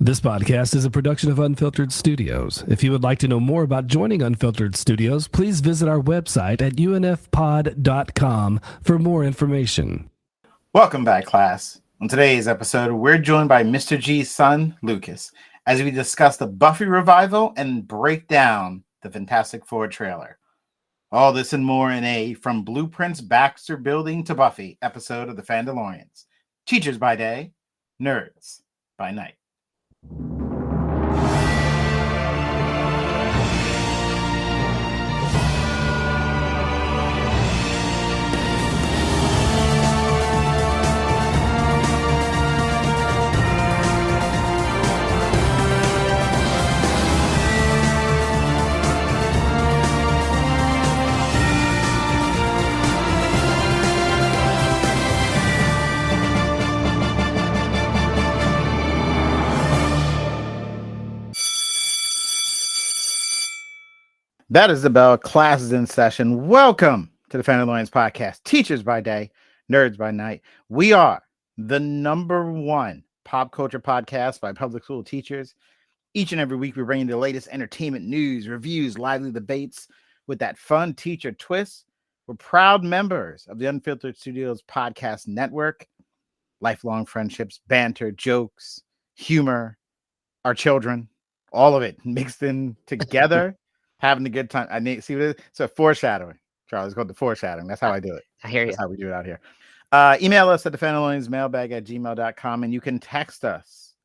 This podcast is a production of Unfiltered Studios. If you would like to know more about joining Unfiltered Studios, please visit our website at unfpod.com for more information. Welcome back, class. On today's episode, we're joined by Mr. G's son, Lucas, as we discuss the Buffy revival and break down the Fantastic Four trailer. All this and more in a From Blueprints Baxter Building to Buffy episode of the Fandalorians. Teachers by day, nerds by night. That is the bell. Class is in session. Welcome to the Fandalorians podcast. Teachers by day, nerds by night. We are the #1 pop culture podcast by public school teachers. Each and every week, we bring you the latest entertainment news, reviews, lively debates with that fun teacher twist. We're proud members of the Unfiltered Studios podcast network. Lifelong friendships, banter, jokes, humor, our children, all of it mixed in together. Having a good time. I need see what it is. So foreshadowing. Charles, it's called the foreshadowing. That's how I do it. I hear you. That's how we do it out here. Email us at thefandaloriansmailbag@gmail.com, and you can text us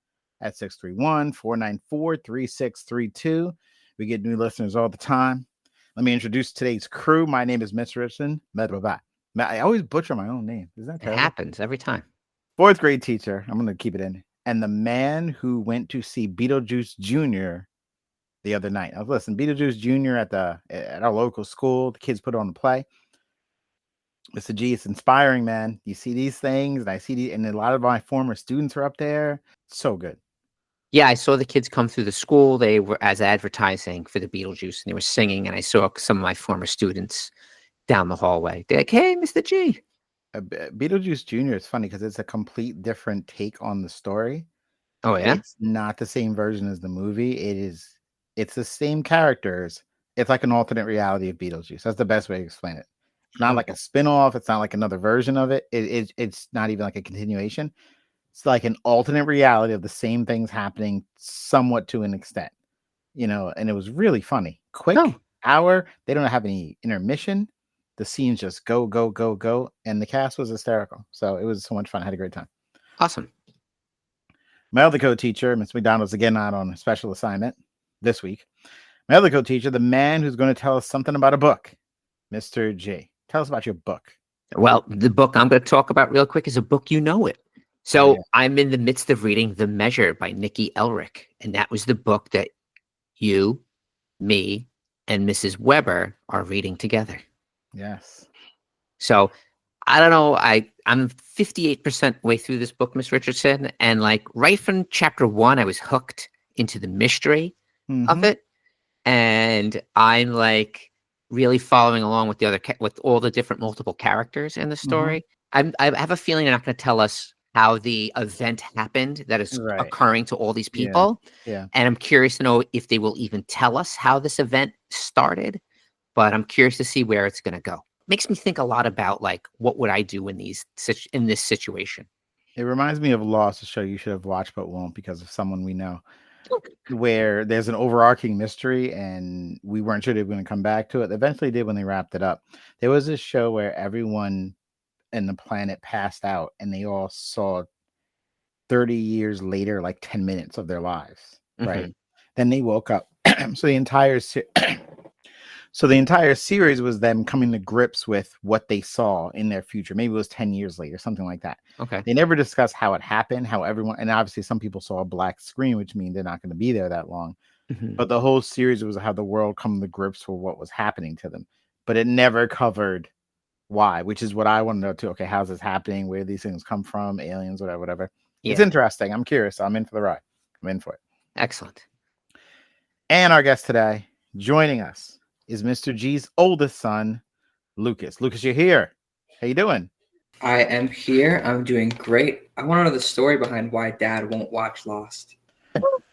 at 631-494-3632. We get new listeners all the time. Let me introduce today's crew. My name is Mr. Richardson. I always butcher my own name. Is that terrible? It happens every time. 4th grade teacher. I'm going to keep it in. And the man who went to see Beetlejuice Jr. the other night. I was listening, Beetlejuice Jr. at our local school. The kids put on the play. Mr. G, it's inspiring, man. You see these things, and I see and a lot of my former students are up there. It's so good. Yeah, I saw the kids come through the school. They were as advertising for the Beetlejuice, and they were singing. And I saw some of my former students down the hallway. They're like, "Hey, Mr. G." Beetlejuice Jr. is funny because it's a complete different take on the story. Oh yeah, it's not the same version as the movie. It's the same characters. It's like an alternate reality of Beetlejuice. That's the best way to explain it. It's not like a spin-off. It's not like another version of it. It's not even like a continuation. It's like an alternate reality of the same things happening somewhat to an extent. And it was really funny. Quick hour. They don't have any intermission. The scenes just go, go, go, go. And the cast was hysterical. So it was so much fun. I had a great time. Awesome. My other co-teacher, Miss McDonald's, again out on a special assignment this week. My other co-teacher, the man who's going to tell us something about a book, Mr. J. Tell us about your book. Well, the book I'm going to talk about real quick is a book you know it. So I'm in the midst of reading The Measure by Nikkie Elrick. And that was the book that you, me, and Mrs. Weber are reading together. Yes. So I don't know. I'm 58% way through this book, Miss Richardson. And like right from chapter 1, I was hooked into the mystery of it, and I'm like really following along with the other with all the different multiple characters in the story. I have a feeling they're not going to tell us how the event happened that is occurring to all these people. Yeah. And I'm curious to know if they will even tell us how this event started. But I'm curious to see where it's going to go. Makes me think a lot about like what would I do in this situation. It reminds me of Lost, a show you should have watched but won't because of someone we know. Where there's an overarching mystery and we weren't sure they were going to come back to it. Eventually did when they wrapped it up. There was this show where everyone in the planet passed out and they all saw 30 years later, like 10 minutes of their lives. Right. Then they woke up. So the entire series was them coming to grips with what they saw in their future. Maybe it was 10 years later, something like that. Okay. They never discussed how it happened, how everyone, and obviously some people saw a black screen, which means they're not going to be there that long. But the whole series was how the world come to grips with what was happening to them. But it never covered why, which is what I want to know too. Okay, how's this happening? Where these things come from? Aliens, whatever. Yeah. It's interesting. I'm curious. I'm in for the ride. I'm in for it. Excellent. And our guest today, joining us, is Mr. G's oldest son, Lucas. Lucas, you're here. How you doing? I am here. I'm doing great. I want to know the story behind why Dad won't watch Lost.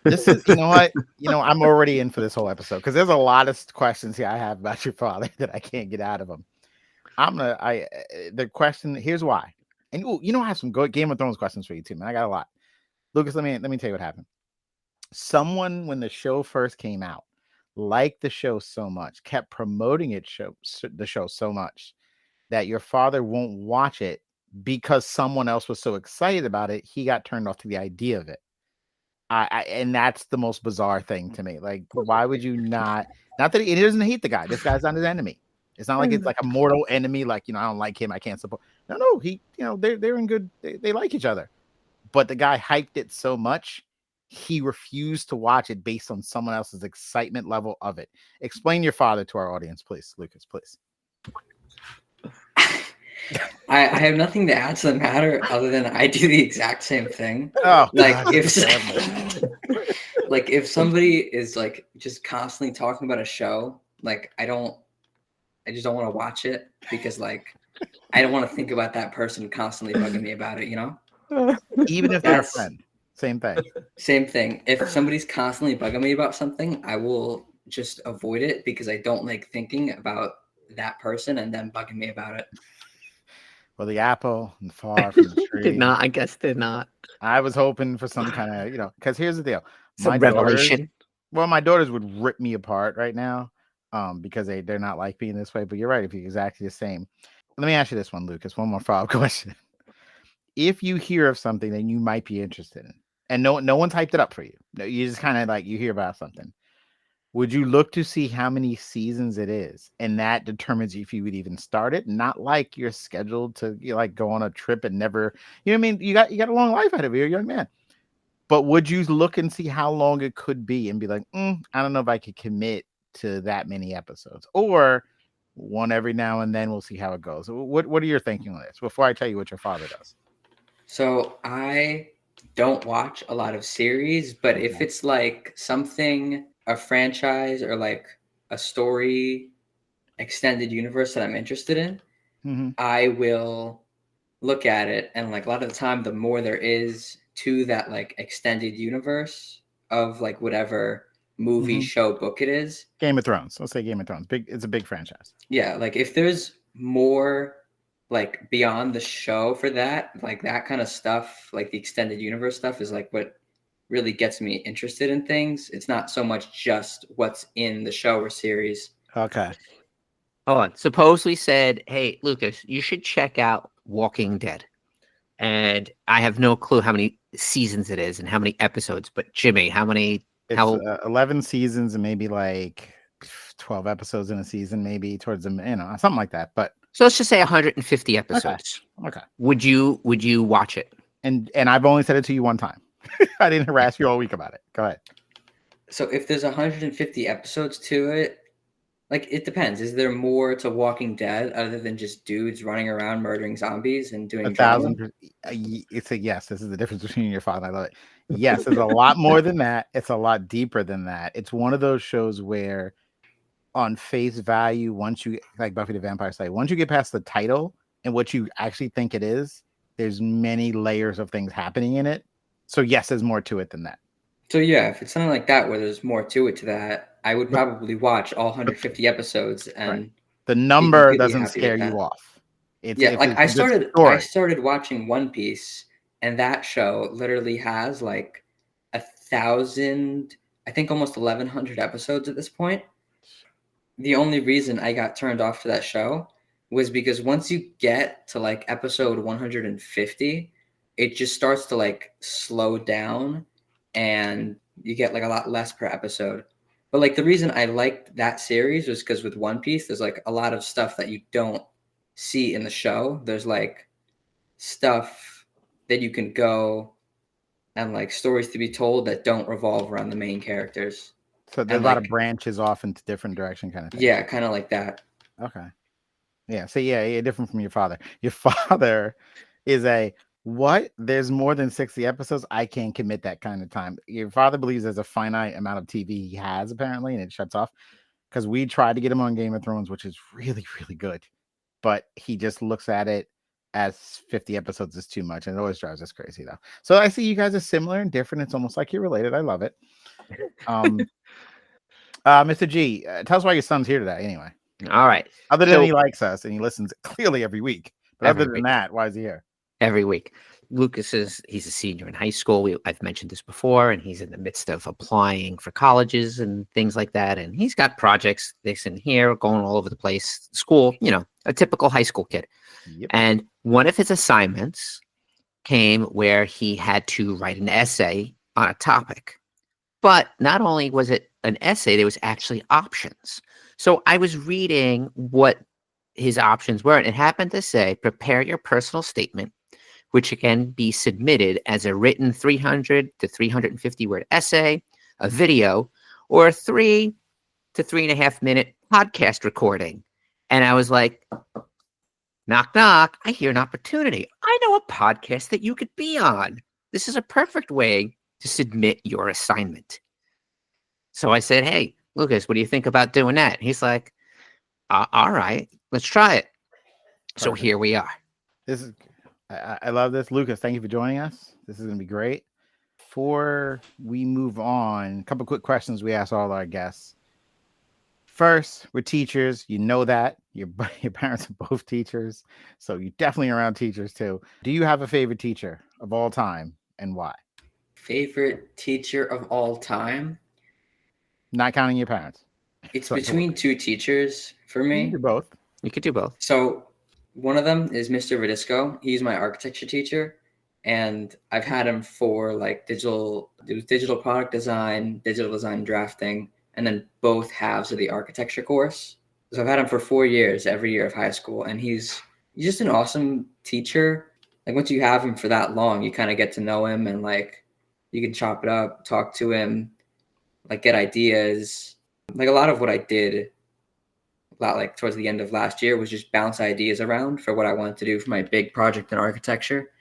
This is, you know what? I'm already in for this whole episode because there's a lot of questions here I have about your father that I can't get out of him. The question, here's why. And I have some good Game of Thrones questions for you too, man. I got a lot. Lucas, let me tell you what happened. Someone, when the show first came out, liked the show so much, kept promoting the show so much that your father won't watch it because someone else was so excited about it. He got turned off to the idea of it. And that's the most bizarre thing to me. Like, why would you not that he doesn't hate the guy. This guy's not his enemy. It's not like it's like a mortal enemy. Like, I don't like him. I can't support. No, he, they're in good. They like each other. But the guy hyped it so much, he refused to watch it based on someone else's excitement level of it. Explain your father to our audience, please, Lucas, please. I have nothing to add to the matter other than I do the exact same thing. Oh, like God, if somebody is like just constantly talking about a show, like I just don't want to watch it because like I don't want to think about that person constantly bugging me about it, Even if they're a friend. Same thing. Same thing. If somebody's constantly bugging me about something, I will just avoid it because I don't like thinking about that person and then bugging me about it. Well, the apple and far from the tree. Did not. I was hoping for some kind of, because here's the deal. Some revelation. My daughters would rip me apart right now because they're not like being this way. But you're right. If you're exactly the same. Let me ask you this one, Lucas. One more follow-up question. If you hear of something that you might be interested in, and no one typed it up for you, you just kind of like you hear about something, would you look to see how many seasons it is? And that determines if you would even start it. Not like you're scheduled to go on a trip and never, you know what I mean? You got a long life ahead of you, you're a young man. But would you look and see how long it could be and be like, I don't know if I could commit to that many episodes, or one every now and then we'll see how it goes. What are your thinking on this before I tell you what your father does? So I don't watch a lot of series, but if it's like something, a franchise or like a story extended universe that I'm interested in, I will look at it. And like a lot of the time, the more there is to that like extended universe of like whatever movie, show, book it is. Game of Thrones. Let's say Game of Thrones. It's a big franchise. Yeah. Like if there's more like beyond the show for that, like that kind of stuff, like the extended universe stuff is like what really gets me interested in things. It's not so much just what's in the show or series. Okay. Hold on. Suppose we said, hey, Lucas, you should check out Walking Dead. And I have no clue how many seasons it is and how many episodes, but Jimmy, how many? It's 11 seasons and maybe like 12 episodes in a season, maybe towards them, something like that. But so let's just say 150 episodes. Okay. Would you watch it? And I've only said it to you one time. I didn't harass you all week about it. Go ahead. So if there's 150 episodes to it, like it depends. Is there more to Walking Dead other than just dudes running around murdering zombies and doing 1,000? It's a yes. This is the difference between your father. I love it. Yes, there's a lot more than that. It's a lot deeper than that. It's one of those shows where, on face value, once you like Buffy the Vampire Slayer, once you get past the title and what you actually think it is, there's many layers of things happening in it. So yes, there's more to it than that. So yeah, if it's something like that where there's more to it to that, I would probably watch all 150 episodes, and right. The number doesn't scare you off. I started watching One Piece, and that show literally has like 1,000, I think almost 1,100 episodes at this point. The only reason I got turned off to that show was because once you get to like episode 150, it just starts to like slow down and you get like a lot less per episode. But like the reason I liked that series was because with One Piece, there's like a lot of stuff that you don't see in the show. There's like stuff that you can go and like stories to be told that don't revolve around the main characters. So there's a lot of branches off into different direction kind of thing. Yeah, kind of like that. Okay. Yeah. So yeah, different from your father. Your father is there's more than 60 episodes. I can't commit that kind of time. Your father believes there's a finite amount of TV he has apparently, and it shuts off. Because we tried to get him on Game of Thrones, which is really, really good. But he just looks at it as 50 episodes is too much, and it always drives us crazy though. So I see you guys are similar and different. It's almost like you're related. I love it. Mr. G, tell us why your son's here today anyway. All right. Other than he likes us and he listens clearly every week. But Every other than week. that, why is he here? Every week. Lucas he's a senior in high school. I've mentioned this before, and he's in the midst of applying for colleges and things like that. And he's got projects, this and here, going all over the place. School, a typical high school kid. Yep. And one of his assignments came where he had to write an essay on a topic. But not only was it an essay, there was actually options. So I was reading what his options were, and it happened to say, prepare your personal statement, which can be submitted as a written 300 to 350 word essay, a video, or a 3 to 3.5 minute podcast recording. And I was like, knock, knock, I hear an opportunity. I know a podcast that you could be on. This is a perfect way to submit your assignment. So I said, hey, Lucas, what do you think about doing that? He's like, all right, let's try it. Perfect. So here we are. I love this. Lucas, thank you for joining us. This is going to be great. Before we move on, a couple quick questions we ask all our guests. First, we're teachers. You know that. Your parents are both teachers, so you're definitely around teachers too. Do you have a favorite teacher of all time and why? Favorite teacher of all time? Not counting your parents. It's between two teachers for me. You can do both. You could do both. So one of them is Mr. Radisco. He's my architecture teacher, and I've had him for like digital product design, digital design drafting, and then both halves of the architecture course. So I've had him for 4 years, every year of high school, and he's just an awesome teacher. Like once you have him for that long, you kind of get to know him, and like you can chop it up, talk to him, like get ideas. Like a lot of what I did like towards the end of last year was just bounce ideas around for what I wanted to do for my big project in architecture.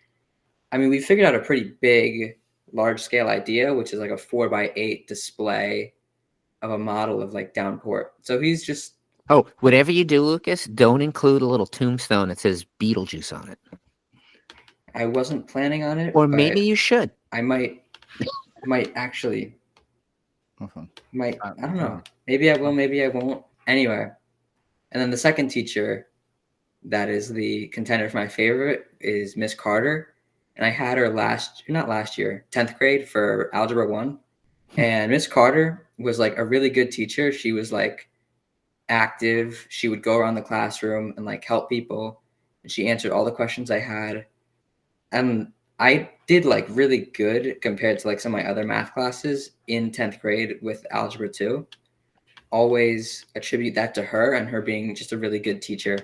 I mean, we figured out a pretty big, large scale idea, which is like a 4x8 display of a model of like downport. So he's just... Oh, whatever you do, Lucas, don't include a little tombstone that says Beetlejuice on it. I wasn't planning on it. Or maybe you should. I might actually... I don't know. Maybe I will, maybe I won't. Anyway. And then the second teacher that is the contender for my favorite is Miss Carter. And I had her 10th grade for Algebra 1. And Miss Carter was like a really good teacher. She was like active. She would go around the classroom and like help people. And she answered all the questions I had. And I did like really good compared to like some of my other math classes in 10th grade with Algebra 2. Always attribute that to her and her being just a really good teacher.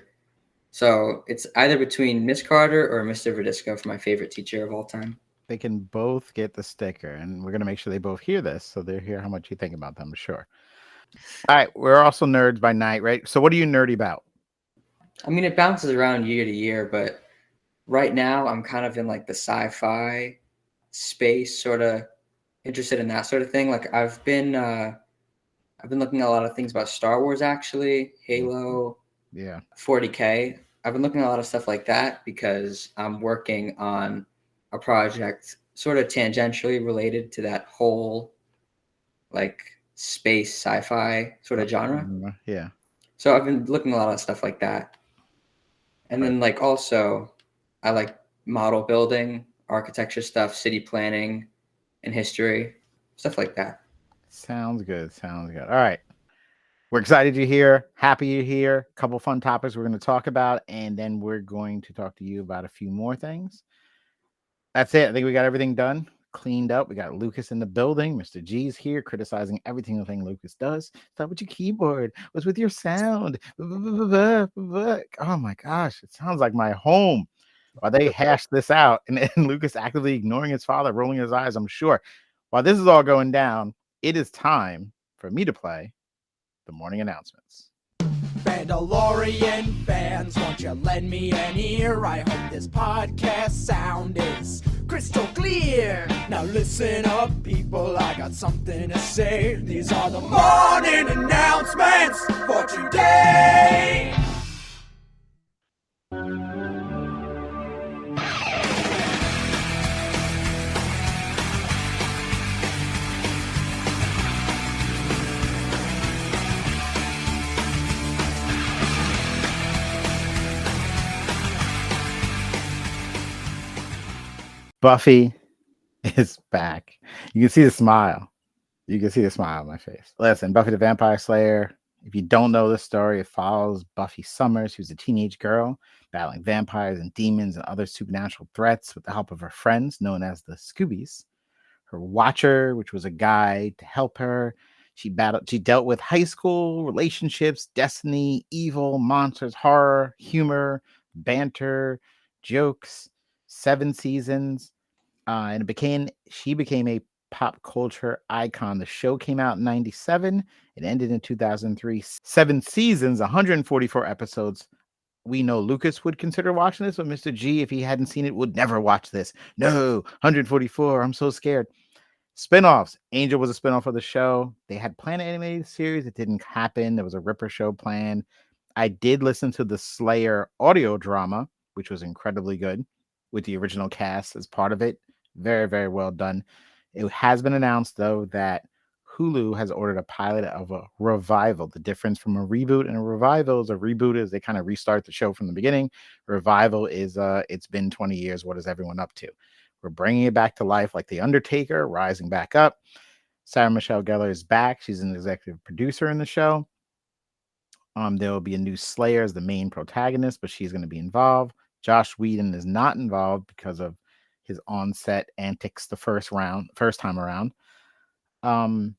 So it's either between Miss Carter or Mr. Radisco for my favorite teacher of all time. They can both get the sticker, and we're going to make sure they both hear this so they hear how much you think about them, for sure. All right, we're also nerds by night, right? So what are you nerdy about? I mean, it bounces around year to year, but right now I'm kind of in like the sci-fi space, sort of interested in that sort of thing. Like I've been looking at a lot of things about Star Wars, actually, Halo, 40K. I've been looking at a lot of stuff like that because I'm working on a project sort of tangentially related to that whole like space sci-fi sort of genre. Yeah. So I've been looking at a lot of stuff like that. And then like also I like model building, architecture stuff, city planning, and history, stuff like that. Sounds good. All right. We're excited you're here. Happy you're here. A couple fun topics we're going to talk about, and then we're going to talk to you about a few more things. That's it. I think we got everything done, cleaned up. We got Lucas in the building. Mr. G's here criticizing everything the thing Lucas does. Stop with your keyboard. What's with your sound? Oh my gosh. It sounds like my home. While they hash this out, and Lucas actively ignoring his father, rolling his eyes, I'm sure. While this is all going down, it is time for me to play the morning announcements. Fandalorian fans, won't you lend me an ear? I hope this podcast sound is crystal clear. Now listen up, people, I got something to say. These are the morning announcements for today. Buffy is back. You can see the smile. You can see the smile on my face. Listen, Buffy the Vampire Slayer. If you don't know this story, it follows Buffy Summers, who's a teenage girl battling vampires and demons and other supernatural threats with the help of her friends, known as the Scoobies. Her Watcher, which was a guide to help her. She dealt with high school relationships, destiny, evil, monsters, horror, humor, banter, jokes. 7 seasons, and she became a pop culture icon. The show came out in 97. It ended in 2003. 7 seasons, 144 episodes. We know Lucas would consider watching this, but Mr. G, if he hadn't seen it, would never watch this. No, 144. I'm so scared. Spinoffs. Angel was a spinoff of the show. They had planned an animated series. It didn't happen. There was a Ripper show planned. I did listen to the Slayer audio drama, which was incredibly good, with the original cast as part of it. Very, very well done. It has been announced, though, that Hulu has ordered a pilot of a revival. The difference from a reboot and a revival is a reboot is they kind of restart the show from the beginning. Revival is it's been 20 years. What is everyone up to? We're bringing it back to life like The Undertaker, rising back up. Sarah Michelle Gellar is back. She's an executive producer in the show. There will be a new Slayer as the main protagonist, but she's going to be involved. Josh Whedon is not involved because of his on-set antics the first time around. Sarah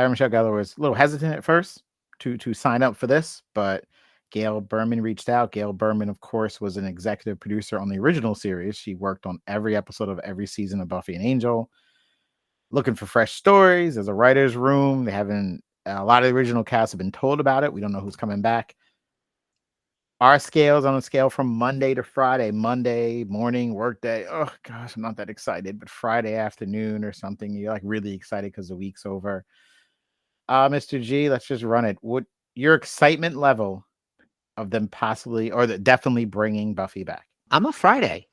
Michelle Gellar was a little hesitant at first to sign up for this, but Gail Berman reached out. Gail Berman, of course, was an executive producer on the original series. She worked on every episode of every season of Buffy and Angel. Looking for fresh stories. There's a writer's room. A lot of the original cast have been told about it. We don't know who's coming back. Our scales on a scale from Monday to Friday. Monday morning, work day. Oh, gosh, I'm not that excited. But Friday afternoon or something, you're like really excited because the week's over. Mr. G, let's just run it. What your excitement level of them possibly or definitely bringing Buffy back? I'm a Friday.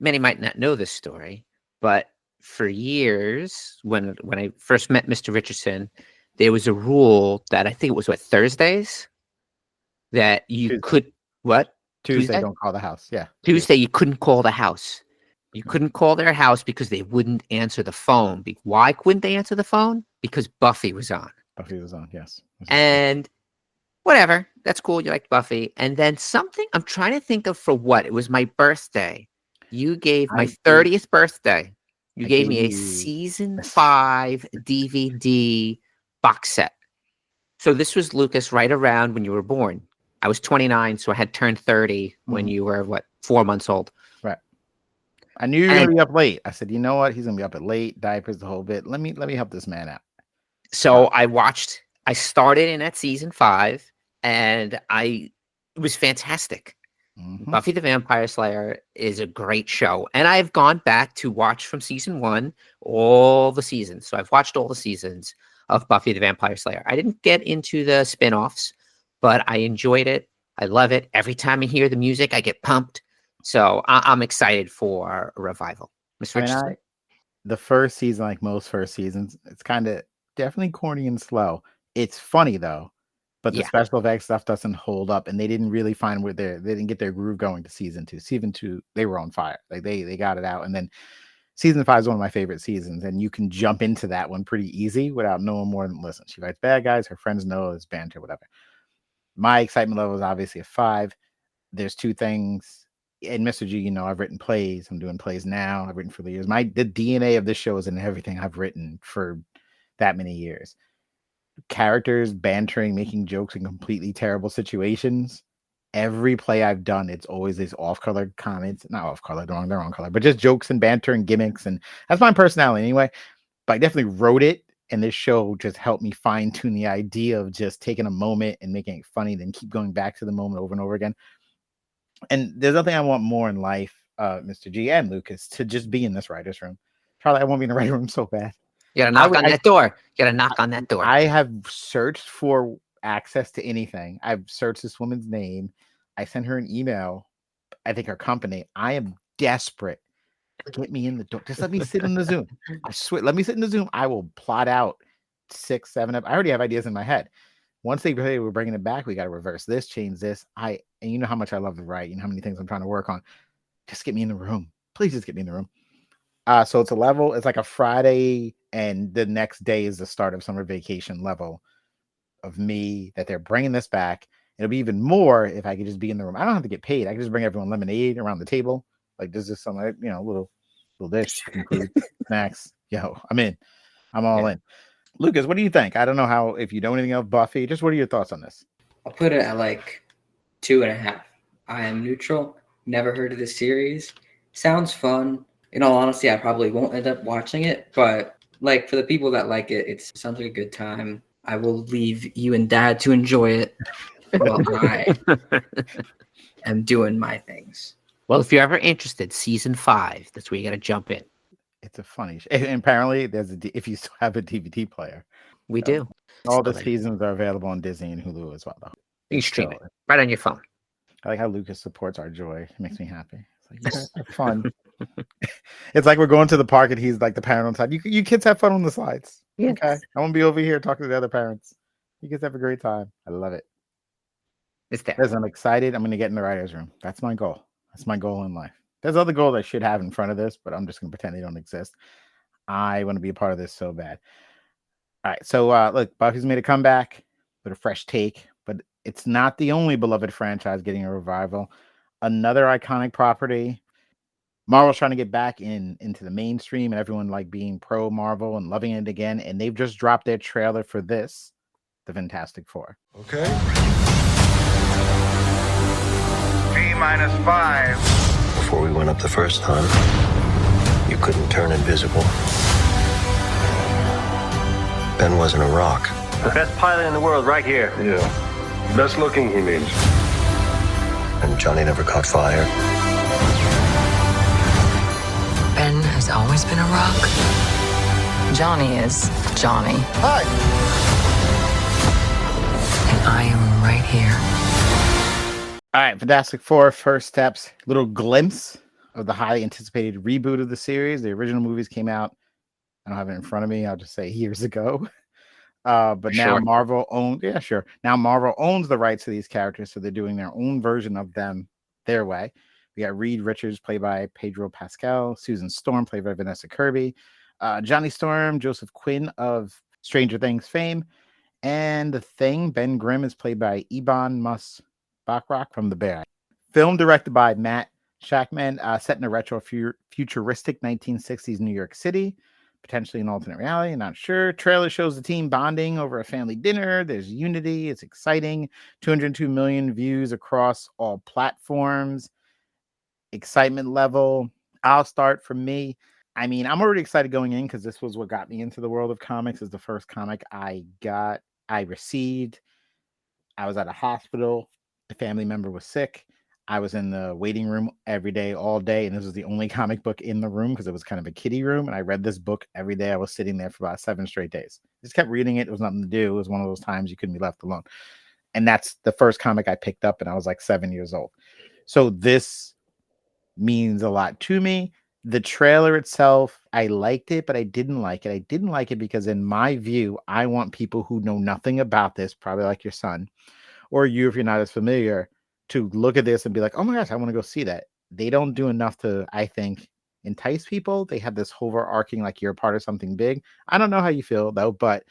Many might not know this story, but for years, when I first met Mr. Richardson, there was a rule that I think it was Thursdays that you Tuesday. could Tuesday don't call the house. Yeah. Tuesday you couldn't call the house. You couldn't call their house because they wouldn't answer the phone. Why couldn't they answer the phone? Because Buffy was on. Buffy was on, yes. And whatever. That's cool. You like Buffy. And then something I'm trying to think of for what? It was my birthday. You gave my 30th birthday. You gave me a season 5 DVD box set. So this was, Lucas, right around when you were born. I was 29, so I had turned 30 when you were 4 months old. Right. I knew you were gonna be up late. I said, you know what? He's gonna be up at late, diapers, the whole bit. Let me help this man out. So I started in at season 5, and it was fantastic. Mm-hmm. Buffy the Vampire Slayer is a great show. And I've gone back to watch from season 1, all the seasons. So I've watched all the seasons of Buffy the Vampire Slayer. I didn't get into the spinoffs, but I enjoyed it. I love it. Every time I hear the music, I get pumped. So I'm excited for a revival. Ms. Richardson? The first season, like most first seasons, it's kind of definitely corny and slow. It's funny, though. But the special effects stuff doesn't hold up, and they didn't really find they didn't get their groove going to season 2. Season 2, they were on fire. Like they got it out, and then season 5 is one of my favorite seasons, and you can jump into that one pretty easy without knowing more than listen. She fights bad guys, her friends know it's banter, whatever. My excitement level is obviously a 5. There's 2 things, and Mr. G, I've written plays. I'm doing plays now. I've written for the years. The DNA of this show is in everything I've written for that many years. Characters bantering, making jokes in completely terrible situations. Every play I've done, it's always these off-color comments. Not off-color, they're on color, but just jokes and banter and gimmicks. And that's my personality anyway. But I definitely wrote it, and this show just helped me fine-tune the idea of just taking a moment and making it funny, then keep going back to the moment over and over again. And there's nothing I want more in life, Mr. G and Lucas, to just be in this writer's room. Charlie, I want to be in the writer's room so bad. You gotta knock on that door. You gotta knock on that door. I have searched for access to anything. I've searched this woman's name. I sent her an email. I think her company. I am desperate. Get me in the door. Just let me sit in the Zoom. I swear, let me sit in the Zoom. I will plot out 6, 7 up. I already have ideas in my head. Once they say we're bringing it back, we got to reverse this, change this. And you know how much I love to write. You know how many things I'm trying to work on. Just get me in the room. Please just get me in the room. So it's a level. It's like a Friday, and the next day is the start of summer vacation level of me that they're bringing this back. It'll be even more if I could just be in the room. I don't have to get paid. I can just bring everyone lemonade around the table. Like this is some, little dish, food, snacks. Yo, I'm in. I'm all in. Lucas, what do you think? I don't know if you know anything of Buffy. Just what are your thoughts on this? I'll put it at like 2.5. I am neutral. Never heard of this series. Sounds fun. In all honesty, I probably won't end up watching it, but like for the people that like it, it sounds like a good time. I will leave you and Dad to enjoy it while I am doing my things. Well, if you're ever interested, season 5, that's where you got to jump in. It's a funny and apparently there's if you still have a DVD player. We do. All the seasons are available on Disney and Hulu as well, though. You can stream it right on your phone. I like how Lucas supports our joy. It makes me happy. It's like, you guys have fun. It's like we're going to the park and he's like the parent on the side. You kids have fun on the slides. Yes. Okay. I won't be over here talking to the other parents. You kids have a great time. I love it. It's there. I'm excited. I'm going to get in the writer's room. That's my goal. That's my goal in life. There's other goals I should have in front of this, but I'm just going to pretend they don't exist. I want to be a part of this so bad. All right. So look, Buffy's made a comeback with a fresh take, but it's not the only beloved franchise getting a revival. Another iconic property. Marvel's trying to get back into the mainstream and everyone like being pro Marvel and loving it again. And they've just dropped their trailer for this, the Fantastic Four. Okay. T-5. Before we went up the first time, you couldn't turn invisible. Ben wasn't a rock. The best pilot in the world right here. Yeah. Best looking, he means. And Johnny never caught fire. Ben has always been a rock. Johnny is Johnny. Hi. And I am right here. All right, Fantastic Four, first steps, little glimpse of the highly anticipated reboot of the series. The original movies came out, I don't have it in front of me, I'll just say years ago. But now Marvel owns, now Marvel owns the rights to these characters, so they're doing their own version of them their way. We got Reed Richards, played by Pedro Pascal, Susan Storm, played by Vanessa Kirby, Johnny Storm, Joseph Quinn of Stranger Things fame, and The Thing, Ben Grimm, is played by Ebon Moss-Bachrach from The Bear. Film directed by Matt Shakman, set in a retro futuristic 1960s New York City, potentially an alternate reality, not sure. Trailer shows the team bonding over a family dinner. There's unity. It's exciting. 202 million views across all platforms. Excitement level. I'll start from me. I mean, I'm already excited going in because this was what got me into the world of comics. Is the first comic I received. I was at a hospital. A family member was sick. I was in the waiting room every day, all day, and this was the only comic book in the room because it was kind of a kiddie room, and I read this book every day. I was sitting there for about 7 straight days. Just kept reading it. It was nothing to do. It was one of those times you couldn't be left alone. And that's the first comic I picked up, and I was like 7 years old. So this means a lot to me. The trailer itself, I liked it, but I didn't like it. I didn't like it because in my view, I want people who know nothing about this, probably like your son, or you if you're not as familiar, to look at this and be like, oh my gosh, I want to go see that. They don't do enough to, I think, entice people. They have this overarching, like you're a part of something big. I don't know how you feel though, but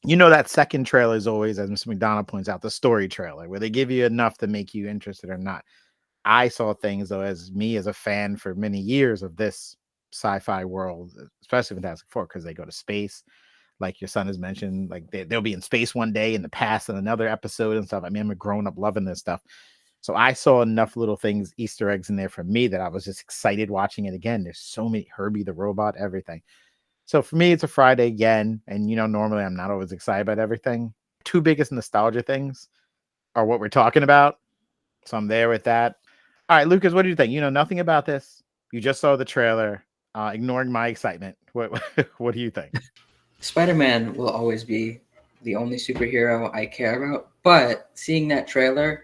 you know, that second trailer is always, as Mr. McDonough points out, the story trailer where they give you enough to make you interested or not. I saw things though, as a fan for many years of this sci-fi world, especially Fantastic Four, because they go to space. Like your son has mentioned, like they'll be in space one day in the past and another episode and stuff. I mean, I'm grown up loving this stuff. So I saw enough little things, Easter eggs in there for me that I was just excited watching it again. There's so many, Herbie the robot, everything. So for me, it's a Friday again. And, you know, normally I'm not always excited about everything. 2 biggest nostalgia things are what we're talking about. So I'm there with that. All right, Lucas, what do you think? You know nothing about this. You just saw the trailer, ignoring my excitement. What do you think? Spider-Man will always be the only superhero I care about, but seeing that trailer,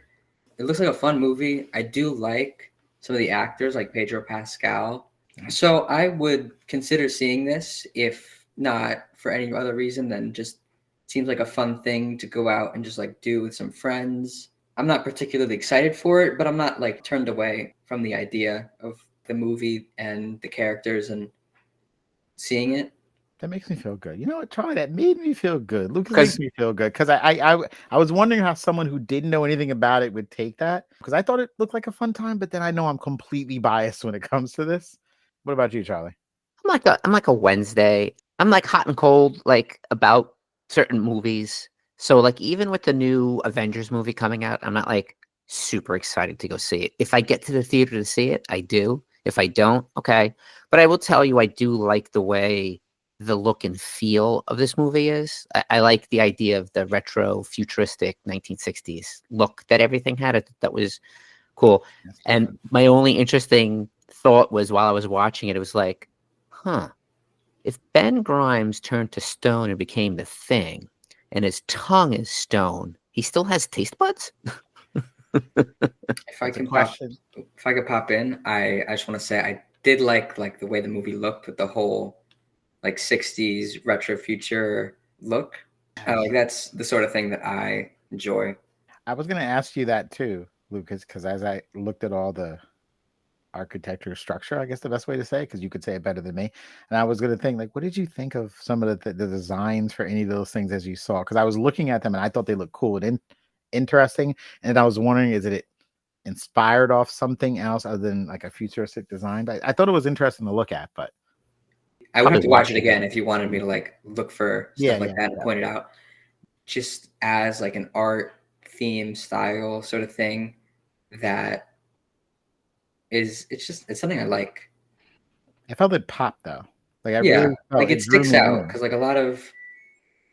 it looks like a fun movie. I do like some of the actors, like Pedro Pascal. So I would consider seeing this, if not for any other reason than just seems like a fun thing to go out and just like do with some friends. I'm not particularly excited for it, but I'm not like turned away from the idea of the movie and the characters and seeing it. That makes me feel good. You know what, Charlie? That made me feel good. Lucas makes me feel good because I was wondering how someone who didn't know anything about it would take that, because I thought it looked like a fun time, but then I know I'm completely biased when it comes to this. What about you, Charlie? I'm like a Wednesday. I'm like hot and cold, like about certain movies. So like even with the new Avengers movie coming out, I'm not like super excited to go see it. If I get to the theater to see it, I do. If I don't, okay. But I will tell you, I do like the way the look and feel of this movie is. I like the idea of the retro futuristic 1960s look that everything had. That was cool. And my only interesting thought was while I was watching it, it was like, if Ben Grimes turned to stone and became the Thing and his tongue is stone, he still has taste buds? If I could pop in, I just want to say I did like the way the movie looked with the whole like 60s retro future look. Like that's the sort of thing that I enjoy. I was going to ask you that too, Lucas, because as I looked at all the architecture structure, I guess the best way to say it, because you could say it better than me, and I was going to think, like, what did you think of some of the designs for any of those things as you saw? Because I was looking at them and I thought they looked cool and interesting, and I was wondering, is it inspired off something else other than like a futuristic design? But I thought it was interesting to look at, but I would have to watch it again if you wanted me to like look for stuff that and point it out. Just as like an art theme style sort of thing that is, it's something I like. I felt it pop though. Like really like it sticks out because like a lot of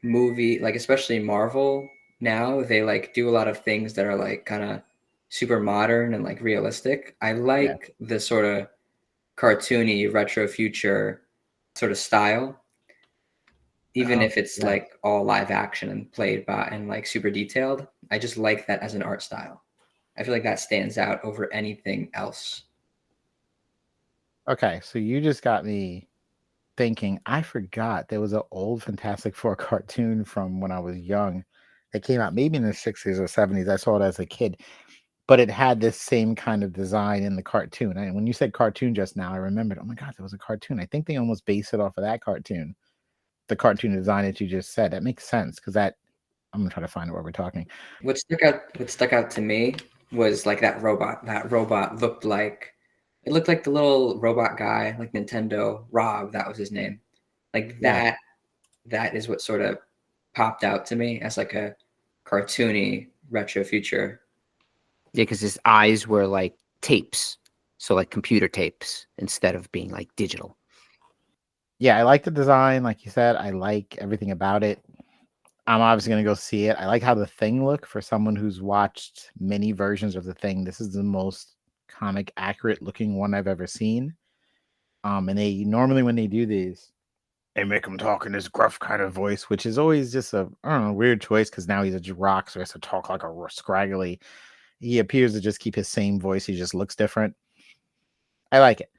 movie, like especially Marvel now, they like do a lot of things that are like kind of super modern and like realistic. I like the sort of cartoony retro future sort of style, even if it's like all live action and played by and like super detailed. I just like that as an art style. I feel like that stands out over anything else. Okay, so you just got me thinking. I forgot there was an old Fantastic Four cartoon from when I was young. It came out maybe in the 60s or 70s. I saw it as a kid, but it had this same kind of design in the cartoon. And when you said cartoon just now, I remembered, oh my God, there was a cartoon. I think they almost based it off of that cartoon, the cartoon design that you just said. That makes sense because that, I'm gonna try to find it while we're talking. What stuck out to me was like that robot. That robot looked like the little robot guy, like Nintendo Rob. That was his name. Like that. That is what sort of popped out to me as like a cartoony retro future. Yeah, because his eyes were like tapes, so like computer tapes instead of being like digital. Yeah, I like the design, like you said. I like everything about it. I'm obviously gonna go see it. I like how the Thing look for someone who's watched many versions of the Thing. This is the most comic accurate looking one I've ever seen. And they normally when they do these, they make him talk in this gruff kind of voice, which is always just a weird choice because now he's a rock, so he has to talk like a scraggly. He appears to just keep his same voice. He just looks different. I like it.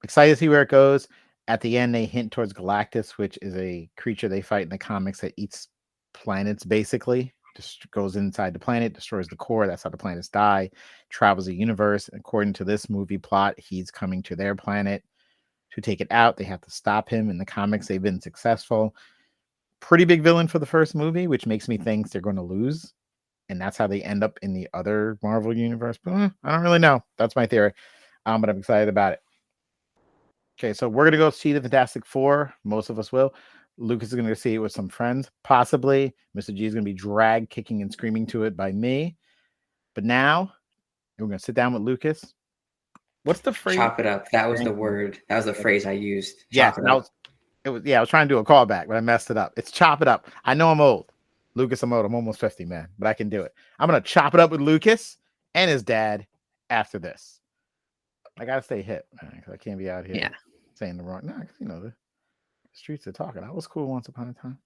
Excited to see where it goes. At the end, they hint towards Galactus, which is a creature they fight in the comics that eats planets, basically. Just goes inside the planet, destroys the core. That's how the planets die. Travels the universe. According to this movie plot, he's coming to their planet to take it out. They have to stop him. In the comics, they've been successful. Pretty big villain for the first movie, which makes me think they're going to lose. And that's how they end up in the other Marvel universe. But I don't really know. That's my theory. But I'm excited about it. Okay, so we're going to go see the Fantastic Four. Most of us will. Lucas is going to see it with some friends. Possibly. Mr. G is going to be dragged, kicking and screaming to it by me. But now, we're going to sit down with Lucas. What's the phrase? Chop it up. That was the word. That was the phrase I used. Yeah, I was trying to do a callback, but I messed it up. It's chop it up. I know I'm old. Lucas, I'm old. I'm almost 50, man, but I can do it. I'm going to chop it up with Lucas and his dad after this. I got to stay hip, man, because I can't be out here saying the wrong. No, you know, the streets are talking. I was cool once upon a time.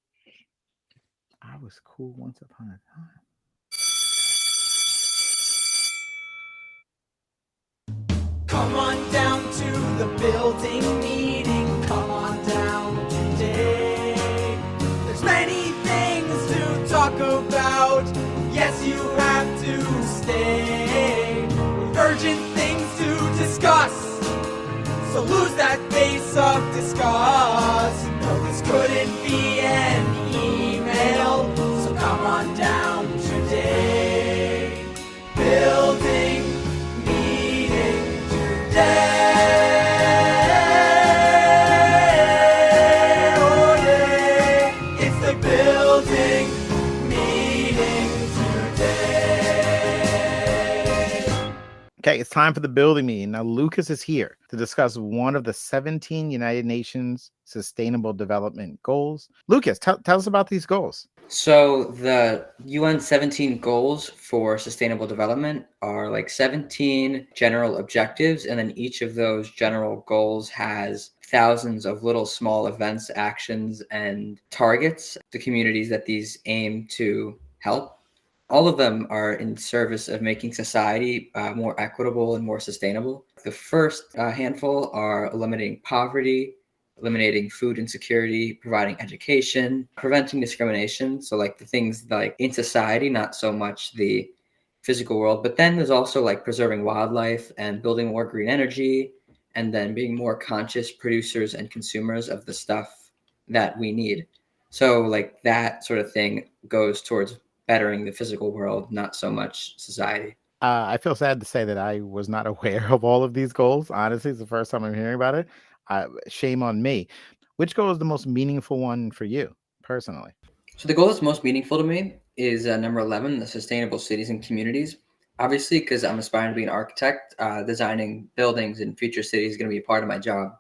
Come on down to the building meeting. Come on down today. There's many things to talk about. Yes, you have to stay. Urgent things to discuss. They'll lose that face of disgust. No, this couldn't be an email, so come on down today. Building meeting today. Oh yeah, it's the building meeting today. Okay, it's time for the building meeting. Now, Lucas is here to discuss one of the 17 United Nations Sustainable Development Goals. Lucas, tell us about these goals. So the UN 17 goals for sustainable development are like 17 general objectives, and then each of those general goals has thousands of little small events, actions, and targets, the communities that these aim to help. All of them are in service of making society more equitable and more sustainable. The first handful are eliminating poverty, eliminating food insecurity, providing education, preventing discrimination. So like the things like in society, not so much the physical world, but then there's also like preserving wildlife and building more green energy, and then being more conscious producers and consumers of the stuff that we need. So like that sort of thing goes towards bettering the physical world, not so much society. I feel sad to say that I was not aware of all of these goals. Honestly, it's the first time I'm hearing about it. Shame on me. Which goal is the most meaningful one for you personally? So the goal that's most meaningful to me is number 11, the sustainable cities and communities. Obviously, because I'm aspiring to be an architect, designing buildings in future cities is going to be a part of my job.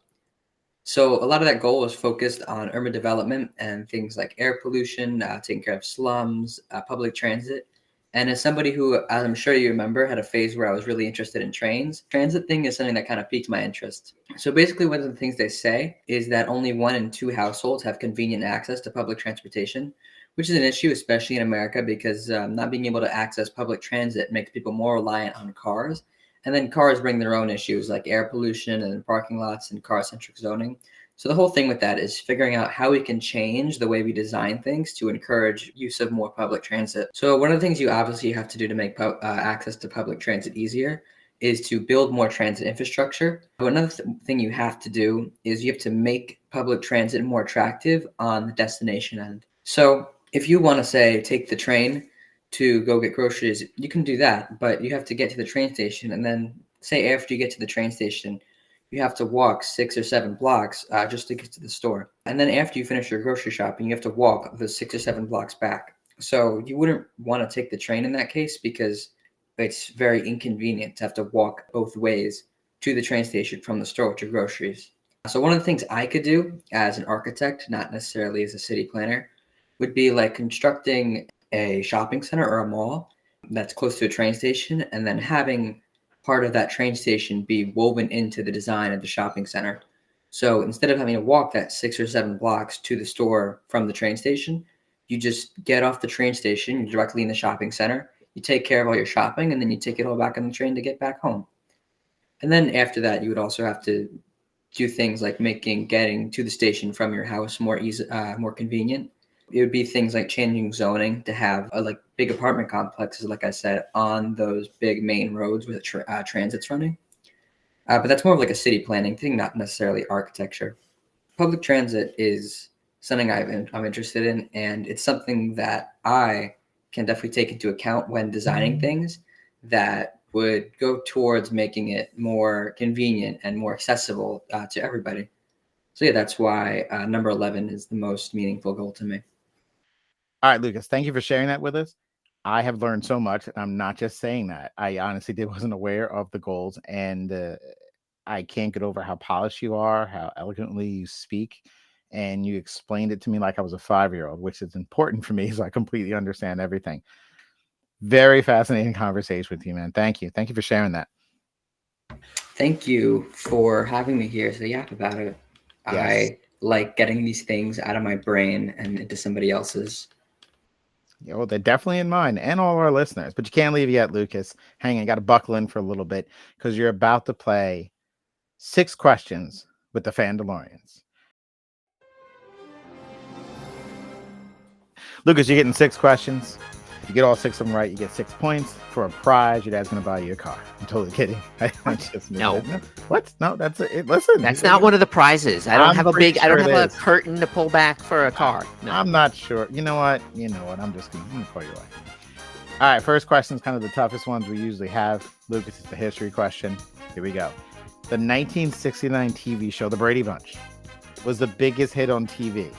So a lot of that goal is focused on urban development and things like air pollution, taking care of slums, public transit. And as somebody who, as I'm sure you remember, had a phase where I was really interested in trains, transit thing is something that kind of piqued my interest. So basically one of the things they say is that only 1 in 2 households have convenient access to public transportation, which is an issue, especially in America, because not being able to access public transit makes people more reliant on cars. And then cars bring their own issues like air pollution and parking lots and car-centric zoning. So the whole thing with that is figuring out how we can change the way we design things to encourage use of more public transit. So one of the things you obviously have to do to make access to public transit easier is to build more transit infrastructure. But another thing you have to do is you have to make public transit more attractive on the destination end. So if you want to say take the train to go get groceries, you can do that, but you have to get to the train station, and then say after you get to the train station, you have to walk 6 or 7 blocks just to get to the store. And then after you finish your grocery shopping, you have to walk the 6 or 7 blocks back. So you wouldn't want to take the train in that case because it's very inconvenient to have to walk both ways to the train station from the store to groceries. So one of the things I could do as an architect, not necessarily as a city planner, would be like constructing a shopping center or a mall that's close to a train station, and then having part of that train station be woven into the design of the shopping center. So instead of having to walk that 6 or 7 blocks to the store from the train station, you just get off the train station, you're directly in the shopping center, you take care of all your shopping, and then you take it all back on the train to get back home. And then after that, you would also have to do things like making getting to the station from your house more easy, more convenient. It would be things like changing zoning to have like big apartment complexes, like I said, on those big main roads where the transit's running. But that's more of like a city planning thing, not necessarily architecture. Public transit is something I'm interested in, and it's something that I can definitely take into account when designing things that would go towards making it more convenient and more accessible to everybody. So yeah, that's why number 11 is the most meaningful goal to me. All right, Lucas, thank you for sharing that with us. I have learned so much. I'm not just saying that. I honestly wasn't aware of the goals, and I can't get over how polished you are, how eloquently you speak, and you explained it to me like I was a 5-year-old, which is important for me, so I completely understand everything. Very fascinating conversation with you, man. Thank you. Thank you for sharing that. Thank you for having me here to yap about it. Yes. I like getting these things out of my brain and into somebody else's. Yeah, well, they're definitely in mine and all our listeners, but you can't leave yet, Lucas. Hang on, got to buckle in for a little bit because you're about to play 6 questions with the Fandalorians. Lucas, you're getting 6 questions. If you get all 6 of them right, you get 6 points. For a prize, your dad's going to buy you a car. I'm totally kidding. I just No. What? No, that's it. Listen. That's not one of the prizes. I don't have a curtain to pull back for a car. No. I'm not sure. You know what? I'm just going to pull you away. All right, first question is kind of the toughest ones we usually have. Lucas, it's a history question. Here we go. The 1969 TV show, The Brady Bunch, was the biggest hit on TV.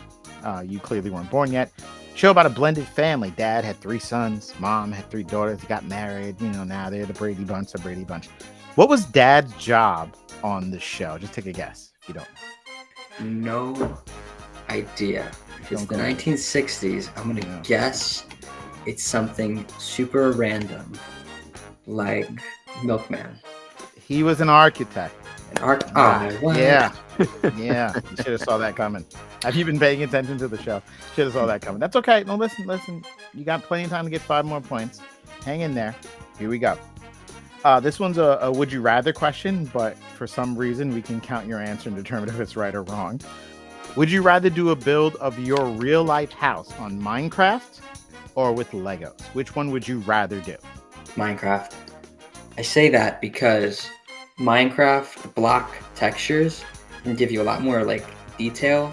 You clearly weren't born yet. Show about a blended family. Dad had 3 sons. Mom had 3 daughters. They got married. Now they're the Brady Bunch, What was Dad's job on the show? Just take a guess if you don't know. No idea. If it's the 1960s, I'm going to guess it's something super random, like Milkman. He was an architect. What? Yeah. You should have saw that coming. Have you been paying attention to the show? Should have saw that coming. That's okay. No, listen. You got plenty of time to get 5 more points. Hang in there. Here we go. This one's a would you rather question, but for some reason we can count your answer and determine if it's right or wrong. Would you rather do a build of your real life house on Minecraft or with Legos? Which one would you rather do? Minecraft. I say that because Minecraft block textures can give you a lot more like detail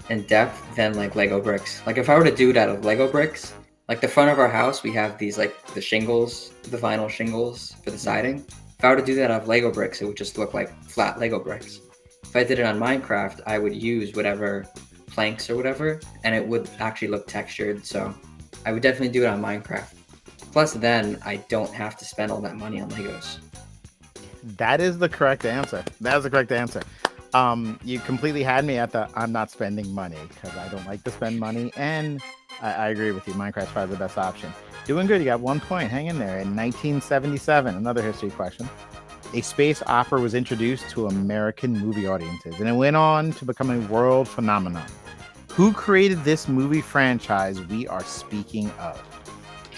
and depth than like Lego bricks. Like if I were to do it out of Lego bricks, like the front of our house, we have these like the shingles, the vinyl shingles for the siding. If I were to do that out of Lego bricks, it would just look like flat Lego bricks. If I did it on Minecraft, I would use whatever planks or whatever, and it would actually look textured. So I would definitely do it on Minecraft. Plus, then I don't have to spend all that money on Legos. That is the correct answer. You completely had me at the I'm not spending money because I don't like to spend money. And I agree with you. Minecraft's probably the best option. Doing good. You got 1 point. Hang in there. In 1977, another history question. A space opera was introduced to American movie audiences, and it went on to become a world phenomenon. Who created this movie franchise we are speaking of?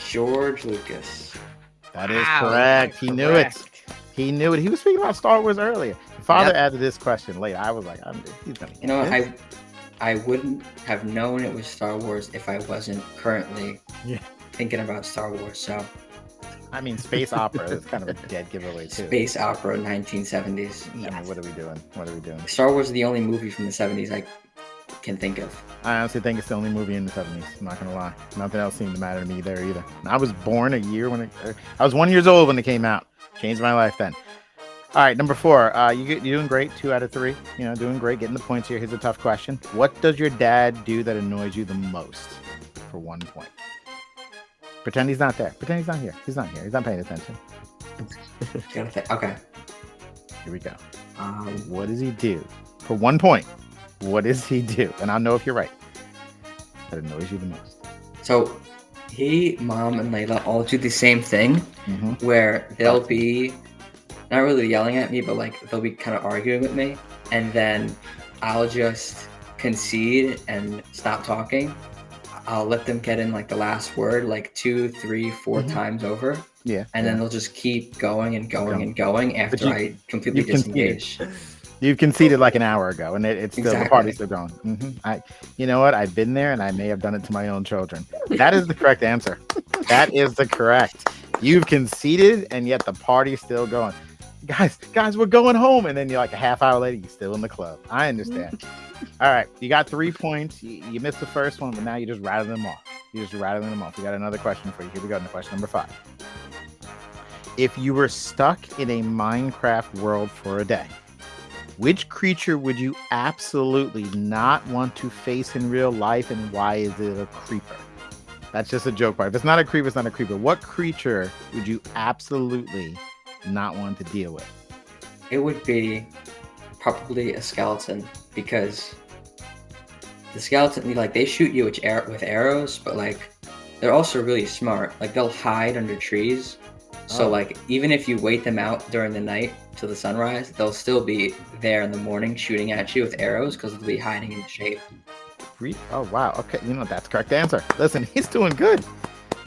George Lucas. That is correct. He knew it. He knew it. He was speaking about Star Wars earlier. Father added this question late. I was like, he's gonna. You know what? I wouldn't have known it was Star Wars if I wasn't currently thinking about Star Wars. So. I mean, space opera is kind of a dead giveaway too. Space opera, 1970s. I mean, what are we doing? Star Wars is the only movie from the 70s I can think of. I honestly think it's the only movie in the 70s. I'm not gonna lie. Nothing else seemed to matter to me there either. I was born a year when I was 1 year old when it came out. Changed my life then. All right, number 4. You're doing great. 2 out of 3. Doing great. Getting the points here. Here's a tough question. What does your dad do that annoys you the most? For 1 point. Pretend he's not there. Pretend he's not here. He's not here. He's not paying attention. Okay. Here we go. What does he do? For 1 point. What does he do? And I'll know if you're right. That annoys you the most. So, Mom, and Layla all do the same thing, where they'll be not really yelling at me, but like they'll be kind of arguing with me, and then I'll just concede and stop talking. I'll let them get in like the last word like 2, 3, 4 times over. Yeah. And then they'll just keep going and going after I completely disengage. You've conceded like an hour ago, and it's still the party's still going. You know what? I've been there, and I may have done it to my own children. That is the correct answer. That is the correct. You've conceded, and yet the party's still going. Guys, we're going home, and then you're like a half hour later, you're still in the club. I understand. All right, you got 3 points. You missed the first one, but now you're just rattling them off. We got another question for you. Here we go. Question number 5. If you were stuck in a Minecraft world for a day, which creature would you absolutely not want to face in real life, and why is it a creeper? That's just a joke part. If it's not a creeper, it's not a creeper. What creature would you absolutely not want to deal with? It would be probably a skeleton, because the skeleton, like, they shoot you with arrows, but like they're also really smart. Like, they'll hide under trees. So like, even if you wait them out during the night till the sunrise, they'll still be there in the morning shooting at you with arrows because they'll be hiding in the shade. Oh, wow. Okay. That's the correct answer. Listen, he's doing good.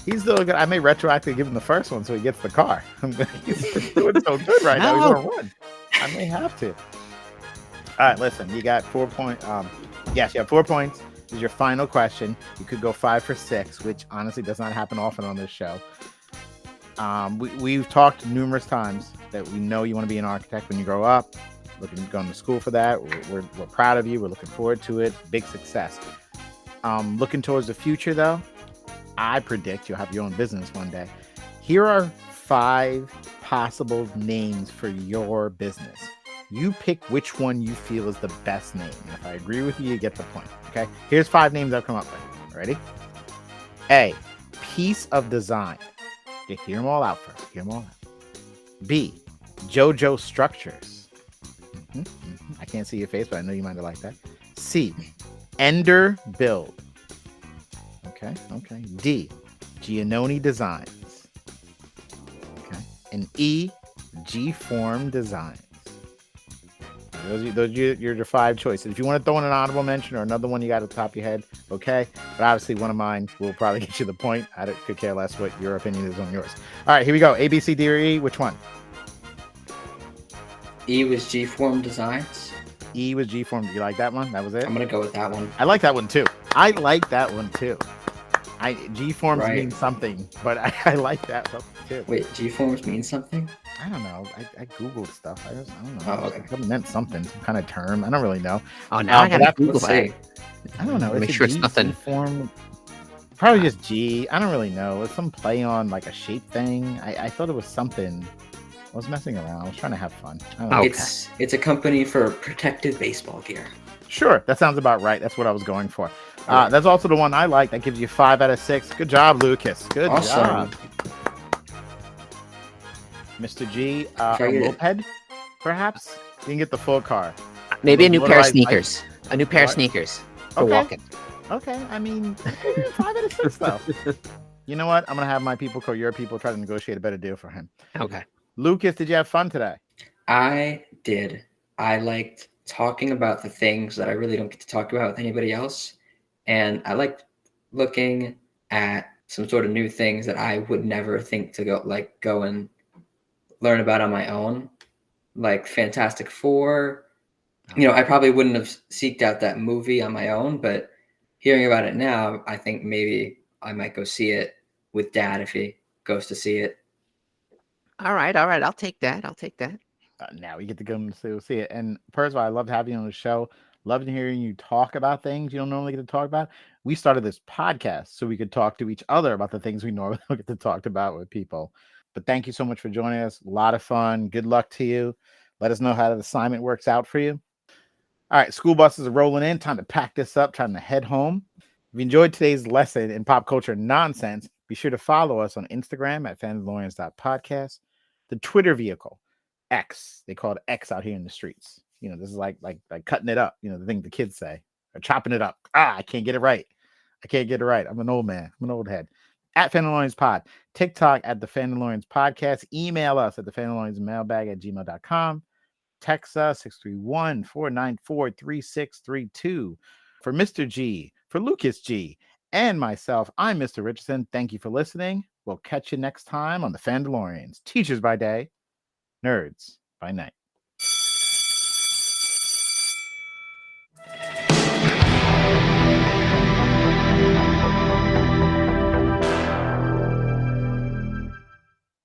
He's doing good. I may retroactively give him the first one so he gets the car. He's doing so good right now. He's going to run. I may have to. All right, listen, you got 4 points. Yes, you have 4 points. is your final question. You could go 5 for 6, which honestly does not happen often on this show. We've talked numerous times that we know you want to be an architect when you grow up. Going to school for that. We're proud of you. We're looking forward to it. Big success. Looking towards the future, though, I predict you'll have your own business one day. Here are 5 possible names for your business. You pick which one you feel is the best name. And if I agree with you, you get the point. Okay? Here's 5 names I've come up with. Ready? A, piece of design. Okay, hear them all out first. Hear them all out. B, JoJo structures. I can't see your face, but I know you might have liked that. C, Ender build. Okay. D, Giannoni designs. Okay. And E, G-form designs. Those are your 5 choices. If you want to throw in an honorable mention or another one you got at the top of your head, okay. But obviously one of mine will probably get you the point. I could care less what your opinion is on yours. All right, here we go. A, B, C, D, or E. Which one? E was G-form designs. E was G-form. You like that one? That was it? I'm going to go with that one. I like that one too. G-forms mean something, but I like that one too. Wait, G-forms mean something? I don't know. I Googled stuff. I don't know. Oh, okay. It meant something, some kind of term. I don't really know. Oh, now I got to Google that. I don't know. Make sure it's nothing. Form, probably just G. I don't really know. It's some play on like a shape thing. I thought it was something. I was messing around. I was trying to have fun. Okay. It's a company for protective baseball gear. Sure, that sounds about right. That's what I was going for. That's also the one I like. That gives you 5 out of 6. Good job, Lucas. Good job. Mr. G, a moped, perhaps? You can get the full car. Maybe a new pair of sneakers. A new pair of sneakers for walking. Okay, I mean, 5 out of 6, though. You know what? I'm going to have my people call your people try to negotiate a better deal for him. Okay. Lucas, did you have fun today? I did. I liked talking about the things that I really don't get to talk about with anybody else. And I liked looking at some sort of new things that I would never think to go and learn about on my own, like Fantastic Four. You know, I probably wouldn't have seeked out that movie on my own, but hearing about it now, I think maybe I might go see it with Dad if he goes to see it. All right. I'll take that. Now we get to go and see it. And first of all, I loved having you on the show. Loved hearing you talk about things you don't normally get to talk about. We started this podcast so we could talk to each other about the things we normally don't get to talk about with people. But thank you so much for joining us. A lot of fun. Good luck to you. Let us know how the assignment works out for you. All right, school buses are rolling in. Time to pack this up. Time to head home. If you enjoyed today's lesson in pop culture nonsense, be sure to follow us on Instagram at Fandalorians.podcast. The Twitter vehicle, X. They call it X out here in the streets. You know, this is like cutting it up. You know, the thing the kids say, or chopping it up. I can't get it right. I'm an old man. I'm an old head. At Fandalorians Pod. TikTok at the Fandalorians Podcast. Email us at the Fandalorians mailbag at gmail.com. Text us 631-494-3632. For Mr. G, for Lucas G, and myself, I'm Mr. Richardson. Thank you for listening. We'll catch you next time on the Fandalorians. Teachers by day, nerds by night.